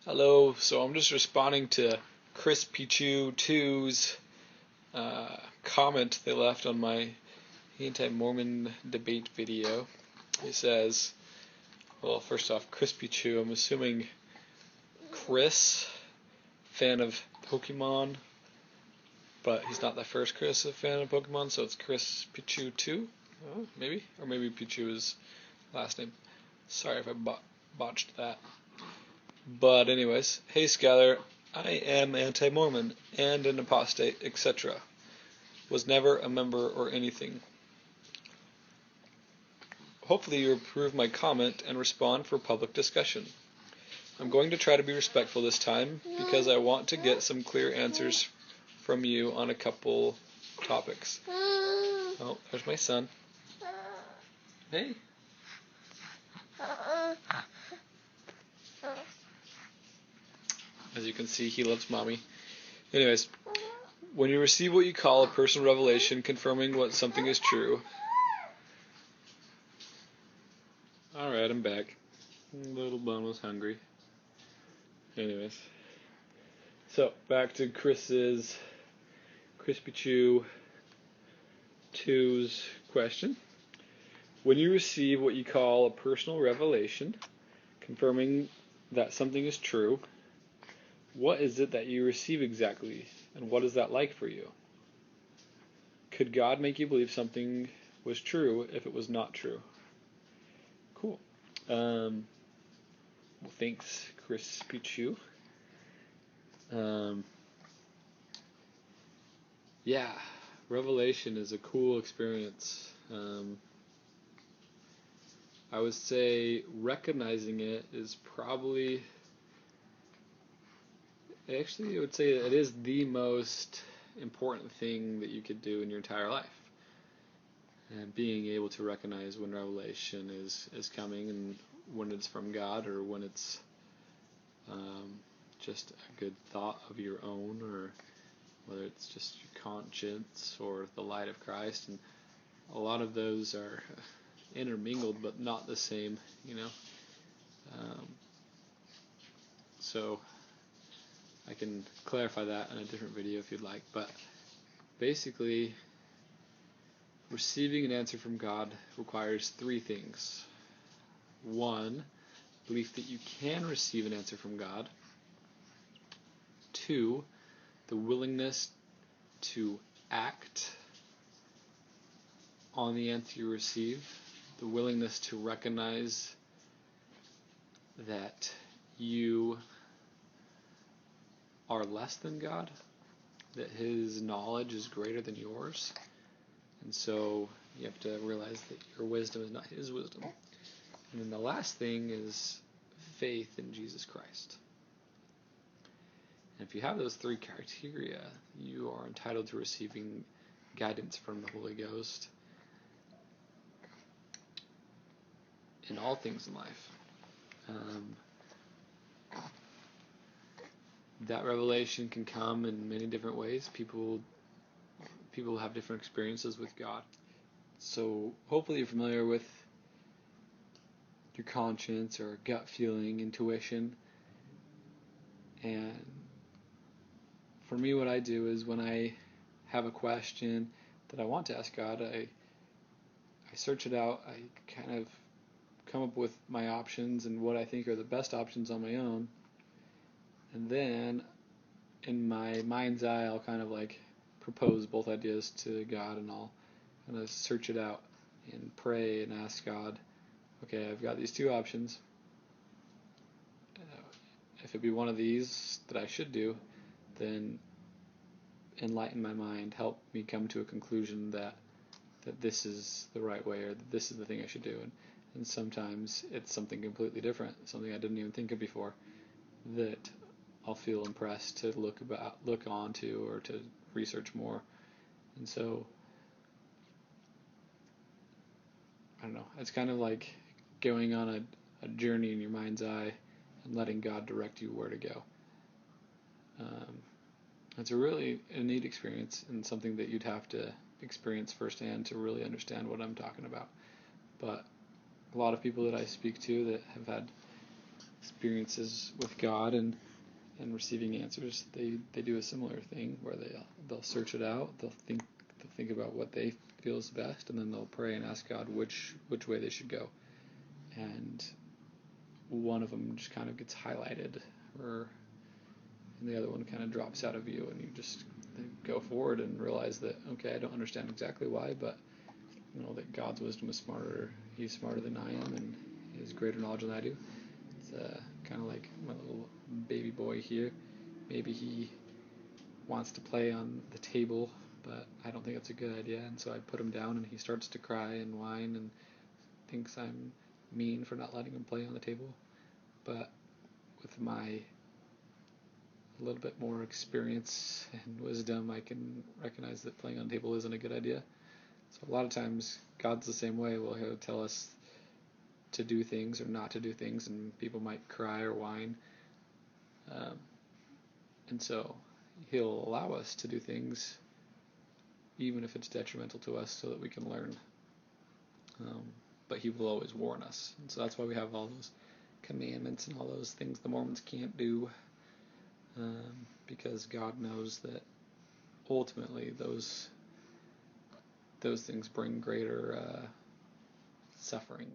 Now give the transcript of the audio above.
Hello, so I'm just responding to Chris Pichu 2's comment they left on my anti-Mormon debate video. He says, well, first off, Chris Pichu, I'm assuming Chris, fan of Pokemon, but he's not the first Chris a fan of Pokemon, so it's Chris Pichu 2, maybe? Or maybe Pichu is last name. Sorry if I botched that. But anyways, hey Skylar, I am anti-Mormon and an apostate, etc. Was never a member or anything. Hopefully you approve my comment and respond for public discussion. I'm going to try to be respectful this time because I want to get some clear answers from you on a couple topics. Oh, there's my son. Hey. As you can see, he loves mommy. Anyways, when you receive what you call a personal revelation confirming what something is true. Alright, I'm back. Little bun was hungry. Anyways. So, back to Chris Pichu 2's question. When you receive what you call a personal revelation confirming that something is true, what is it that you receive exactly, and what is that like for you? Could God make you believe something was true if it was not true? Cool. Well, thanks, Chris Pichu. Yeah, revelation is a cool experience. I would say recognizing it is probably... Actually, I would say it is the most important thing that you could do in your entire life. And being able to recognize when revelation is coming and when it's from God or when it's just a good thought of your own, or whether it's just your conscience or the light of Christ. And a lot of those are intermingled but not the same, you know. So I can clarify that in a different video if you'd like, but basically receiving an answer from God requires three things. One, belief that you can receive an answer from God. Two, the willingness to act on the answer you receive, the willingness to recognize that you are less than God, that His knowledge is greater than yours, and so you have to realize that your wisdom is not His wisdom. And then the last thing is faith in Jesus Christ. And if you have those three criteria, you are entitled to receiving guidance from the Holy Ghost in all things in life. That revelation can come in many different ways. People have different experiences with God. So hopefully you're familiar with your conscience or gut feeling, intuition. And for me, what I do is when I have a question that I want to ask God, I search it out. I kind of come up with my options and what I think are the best options on my own. And then in my mind's eye, I'll kind of like propose both ideas to God, and I'll kind of search it out and pray and ask God, okay, I've got these two options. If it be one of these that I should do, then enlighten my mind, help me come to a conclusion that this is the right way, or that this is the thing I should do. And sometimes it's something completely different, something I didn't even think of before, that I'll feel impressed to look onto or to research more. And so, I don't know, it's kind of like going on a journey in your mind's eye and letting God direct you where to go. It's a really neat experience, and something that you'd have to experience firsthand to really understand what I'm talking about. But a lot of people that I speak to that have had experiences with God and receiving answers, they do a similar thing where they'll search it out, they'll think about what they feel is best, and then they'll pray and ask God which way they should go. And one of them just kind of gets highlighted, and the other one kind of drops out of view, and you just go forward and realize that, okay, I don't understand exactly why, but that God's wisdom is smarter. He's smarter than I am, and he has greater knowledge than I do. It's kind of like my little baby boy here. Maybe he wants to play on the table, but I don't think that's a good idea, and so I put him down, and he starts to cry and whine and thinks I'm mean for not letting him play on the table. But with my a little bit more experience and wisdom, I can recognize that playing on the table isn't a good idea. So a lot of times God's the same way. Well, he'll tell us to do things or not to do things, and people might cry or whine. And so he'll allow us to do things even if it's detrimental to us so that we can learn. But he will always warn us. And so that's why we have all those commandments and all those things the Mormons can't do, because God knows that ultimately those things bring greater suffering.